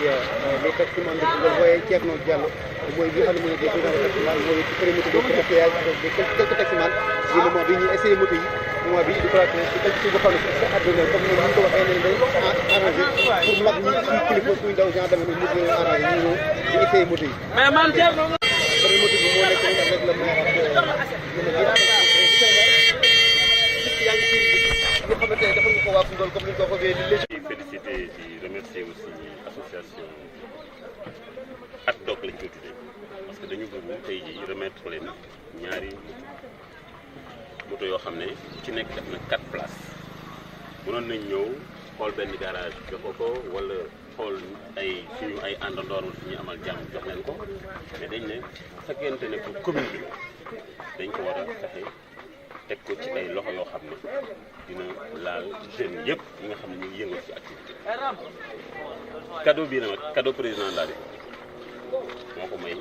les taximans de Koungheul voyez Thierno Diallo mooy bi nga xam ne mooy président de taximan mooy ci premier moto boobu ak péage avec quelques taximan yi moment bi ñu essayé moto yi moment bi di crois que ci taxi boo xam ne sa àdduna comme ni ñu ko waxee ne day arrangé pour mag ñi ci kilifa kuy daw genre dama ne mu gën a arrangé ñu ñëw di essayé moto yi mais man Thierno premier moto bi moo nekk avec le maire ak féliciter di remercier aussi association ad hoc lañ koy tuddee parce que dañu bëgg tey jii remettre leen ñaari moto yoo xam ne ci nekk def na 4 places mënoon nañ ñëw xool benn garage jox ko wala xool ay suñu ay àndandoor suñu amal jàmm jox leen ko mais dañ ne fekkente ne pour commune bi dañ ko war a fexe teg ko ci ay loxo yoo xam ne dina laal jeunes yëpp yi nga xam ne ñu ngi yëngal ci activité cadeau bii nag cadeau président de la République moo ko may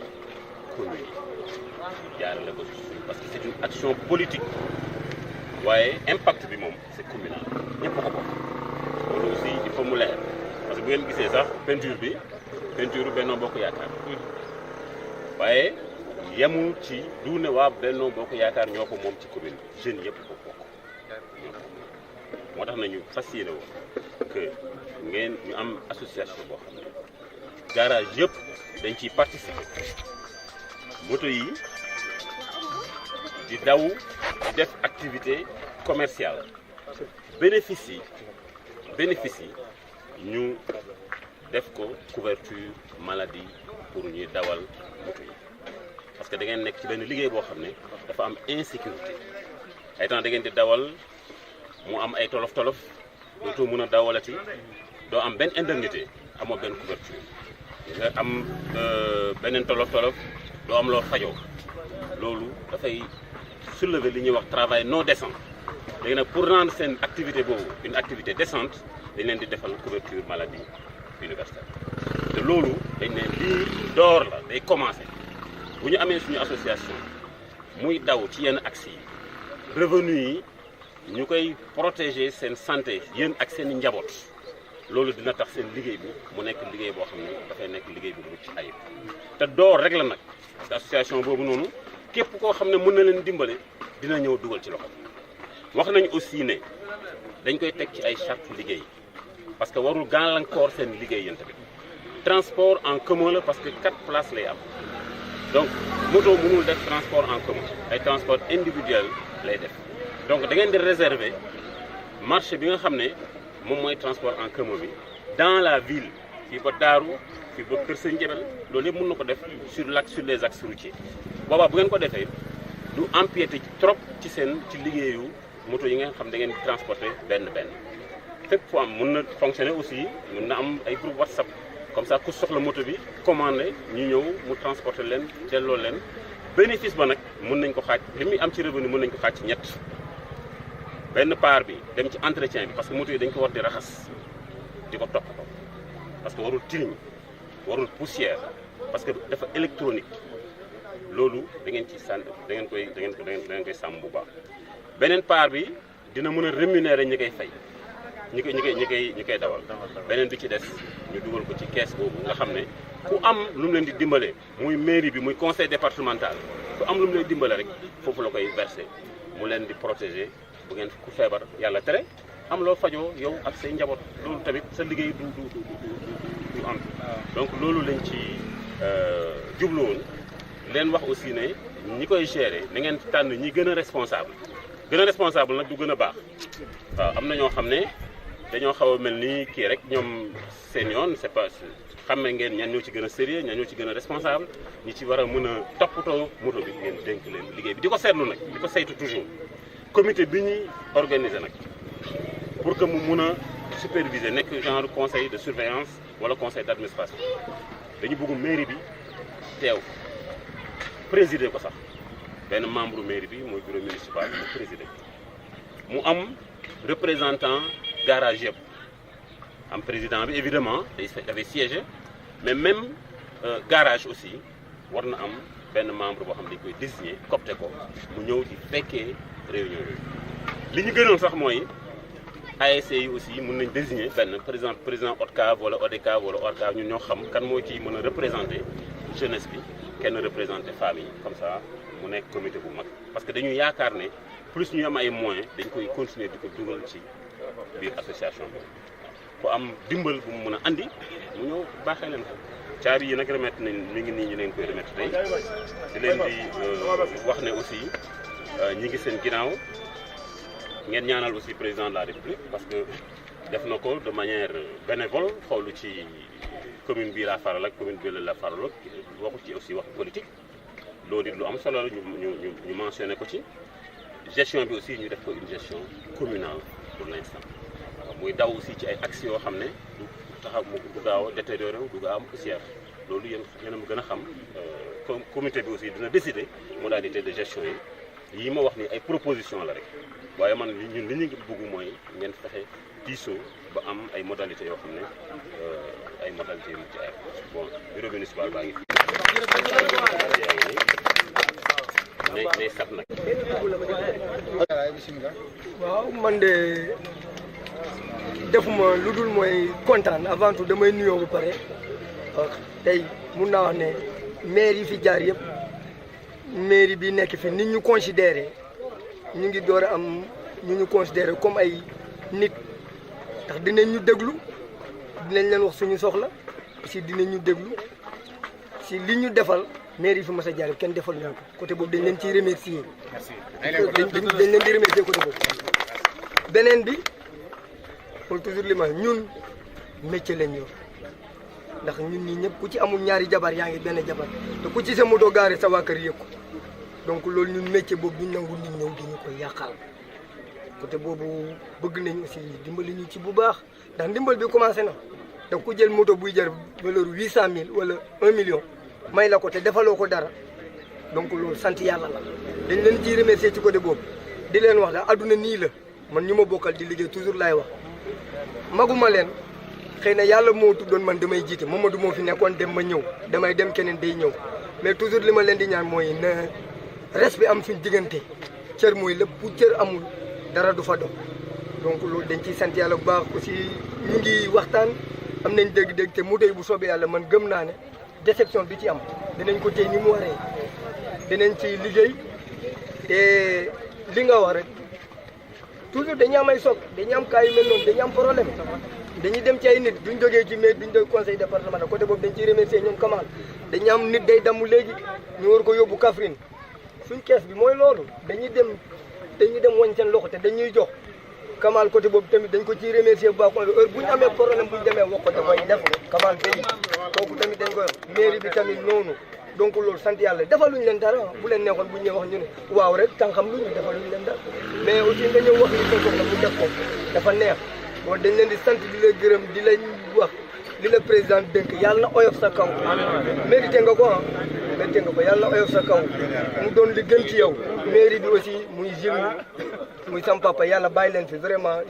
commune yi jaarale ko suñu parce que c'est une action politique waaye impact bi moom c'est communal ñëpp ko bokk loolu aussi il faut mu leer parce que bu ngeen gisee sax peinture bi peinture Benno Bokk Yaakaar waaye yemul ci du ne waa Benno Bokk Yaakaar ñoo ko moom ci commune bi jeunes yëpp ko bokk moo tax nañu fas yéene woon que ngeen ñu am association boo xam ne garage yëpp dañ ciy participer moto yi di daw di def activité commerciale bénéfice yi ñu def ko couverture maladie pour ñuy dawal moto yi parce que da ngeen nekk ci benn liggéey boo xam ne dafa am insécurité ay temps da ngeen di dawal mu am ay tolof-tolof dootoo mën a dawalati doo am benn indemnité amoo benn couverture nga am beneen tolof-tolof doo am loo fajoo loolu dafay soulever li ñuy wax travail non décent léegi nag pour rendre seen activité boobu une activité décente dañ leen di defal couverture maladie universelle te loolu dañ ne lii door la day commencer bu ñu amee suñu association muy daw ci yenn axes yi revenu yi ñu koy protéger seen santé yéen ak seen njaboot loolu dina tax seen liggéey bi mu nekk liggéey boo xam ne dafay nekk liggéey bu mucc ayib te door rek la nag parce que association boobu noonu képp koo xam ne mën na leen dimbale dina ñëw dugal ci loxo wax nañ aussi ne dañ koy teg ci ay charte liggéey parce que warul gàllankoor seen liggéey yéen tamit transport en commun la parce que 4 places lay am donc moto mënul def transport en commun ay transport individuel lay def donc da ngeen di réserver marché bi nga xam ne moom mooy transport en commun bi dans la ville fii ba Daaru fii ba Kër Sëñ Jebel loolu yëpp mën na ko def sur les axes routiers boobaa bu ngeen ko defee du empiéter trop ci liggéeyu moto yi nga xam da ngeen di transporter benn fépp fu am mën na fonctionner aussi mën na am ay groupe WhatsApp comme ça ku soxla moto bi commandé ñu ñëw mu transporter leen delloo leen bénéfice ba nag mën nañ ko xaaj li muy am ci revenu mën nañ ko xaaj ci ñett benn part bi dem ci entretien bi parce que moto yi dañ ko war di raxas di ko toppatoo parce que warul tilim warul poussière parce que dafa électronique loolu da ngeen ci sànn da ngeen koy sàmm bu baax beneen part bi dina mën a rémunérer ñi koy fay ñi koy dawal beneen bi ci des ñu dugal ko ci caisse boobu nga xam ne ku am lu mu leen di dimbale muy mairie bi muy conseil départemental ku am lu mu leen dimbale rek foofu la koy verser mu leen di protéger bu ngeen ku feebar yàlla tere am loo fajoo yow ak say njaboot loolu tamit sa liggéey du am donc loolu lañ ci jublu woon leen wax aussi ne ñi koy gérer na ngeen tànn ñi gën a responsable nag du gën a baax waaw am na ñoo xam ne dañoo xaw a mel ni kii rek ñoom seen yoon c'est pas xam ngeen ñan ñoo ci gën a sérieux ñan ñoo ci gën a responsable ñi ci war a mën a toppatoo moto bi ngeen dénk leen liggéey bi di ko seetlu nag di ko saytu toujours comité bi ñuy organiser nag pour que mu mun a superviser nekk genre conseil de surveillance wala conseil d'administration dañu bëgg mairie bi teew présider ko sax benn membre mairie bi mooy bureau municipal mu présider mu am représentant garage yëpp am président bi évidemment dafay siéger mais même garage aussi war na am benn membre boo xam ne dañ koy désigner copté ko mu ñëw di fekkee réunion yooyu li ñu gënoon sax mooy ASC yi aussi mën nañ désigner benn président ODCAV wala ODCAV wala ORCAV ñun ñoo xam kan moo ci mën a représenter jeunesse bi kenn représenter famille comme ça mu nekk comité bu mag parce que dañuy yaakaar ne plus ñu am ay moyens dañ koy continuer di ko dugal ci biir association bi ku am dimbal bu mu mën a andi mu ñëw baaxee leen ko caabi yi nag remettre nañ mi ngi nii ñu leen koy remettre tey di leen di wax ne aussi ñi ngi seen ginnaaw ngeen ñaanal aussi président de la République parce que def na ko de manière bénévole xoolu ci commune bii la faral ak commune bii la faral waxu ci aussi wax politique loolu it lu am solo la ñu mentionné ko ci gestion bi aussi ñu def ko une gestion communale pour l'instant muy daw aussi ci ay axes yoo xam ne du taxaw du gaaw a détérioré du gaaw am poussière loolu yéen a ma gën a xam comité bi aussi dina décider modalité de gestion yi ma wax ni ay proposition la rek waaye man ñun li ñu bëgg mooy ngeen fexe diisoo ba am ay modalités yoo xam ne ay modalités yu ci ay bon bureau municipal baa ngi fi nay sat nag. waaw man de defuma lu dul mooy kontaan avant tout damay nuyoo bu pare tey mun naa wax ne maire yi fi jaar yëpp mairie bi nekk fi nit ñu considéré ñu ngi door a am ñu ñu considéré comme ay nit ndax dinañ ñu déglu dinañ leen wax suñu soxla aussi dinañ ñu déglu si li ñu defal maire yi fi mos a jaar kenn defal ñu ko côté boobu dañ leen ciy remercier. merci dañ leen di remercier côté boobu. beneen bi mooy toujours li ma ñun métier lañ yor ndax ñun ñii ñëpp ku ci amul ñaari jabar yaa ngi benn jabar te ku ci sa moto gaare sa waa kër yëg ko donc loolu ñun métier boobu ñu nangu nit ñëw di ñu koy yàqal côté boobu bëgg nañ aussi dimbali ñu ci bu baax ndax ndimbal bi commencé na donc ku jël moto buy jar valeur 800 000 wala 1 million may la ko te defaloo ko dara donc loolu sant yàlla la dañ leen ciy remercier ci côté boobu di leen wax daal adduna nii la man ñu ma bokkal di liggéey toujours laay wax maguma leen xëy na yàlla moo tuddoon man damay jiite Mamadou moo fi nekkoon dem ma ñëw damay dem keneen day ñëw mais toujours li ma leen di ñaan mooy na respect am suñ diggante cër mooy lépp bu cër amul dara du fa dox donc loolu dañ ciy sant yàlla bu baax aussi ñu ngi waxtaan am nañ dégg-dégg te mu tey bu soobee yàlla man gëm naa ne déception bi ci am dinañ ko téye ni mu waree dinañ ci liggéey te li nga wax rek toujours dañuy am ay soog dañuy am cas yu mel noonu dañuy am problème dañuy dem ci ay nit duñ jógee ci maire duñ doon conseil départemental côté boobu dañ ciy remercier ñoom Kamal dañuy am nit day damm léegi ñu war ko yóbbu Kaffrine suñ kees bi mooy loolu dañuy dem wañ seen loxo te dañuy jox Kamal côté boobu tamit dañ ko ciy remercier bu baax heure bu ñu amee problème bu ñu demee wax ko dafay def Kamal tey kooku tamit dañ koy wax mairie bi tamit noonu donc loolu sant yàlla defaluñ leen dara bu leen neexoon bu ñu wax ñu ne waaw rek tànqam lu ñu defaluñ leen dara mais aussi nga ñëw wax li ko soxla bu def ko dafa neex bon dañ leen di sant di la gërëm di la wax li la président dënk yàlla na oyof sa kaw mérité nga ko mérité nga ko yàlla na oyof sa kaw mu doon li gën ci yow mairie bi aussi muy Gilles muy sam papa yàlla bàyyi leen fi vraiment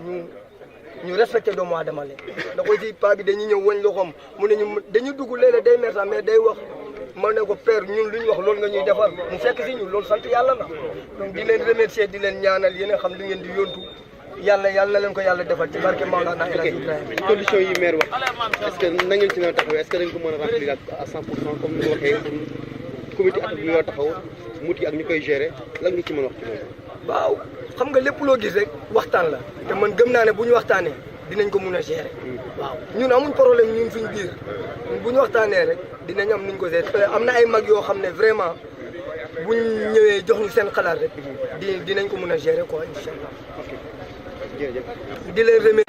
ñu respecté doomu aadama leen ndax aussi paa bi dañuy ñëw wañ loxoom mu ne ñu dañuy dugg léeg-léeg day mer sax mais day wax ma ne ko père ñun lu ñu wax loolu nga ñuy defal mu fekk si ñun loolu sant yàlla la donc di leen remercier di leen ñaanal yéen a xam li ngeen di yóntu yàlla na leen ko yàlla defal ci barke Maolana El Hadj Ibrahima. conditions yi maire wax est-ce que na ngeen ci mën a taxawee est-ce que dañ ko mën a remplir à 100% comme ni nga waxee comité at bi yoo taxaw muti ak ñu koy gérer lan nga ci mën a wax ci loolu. waaw xam nga lépp loo gis rek waxtaan la te man gëm naa ne bu ñu waxtaanee dinañ ko mun a gérer. waaw ñun amuñ problème ñun suñ biir bu ñu waxtaanee rek dinañ am nuñ ko gérer am na ay mag yoo xam ne vraiment buñ ñëwee jox ñu seen xalaat rek dinañ ko mun a gérer quoi incha allah. jërëjëf. di leen remercier.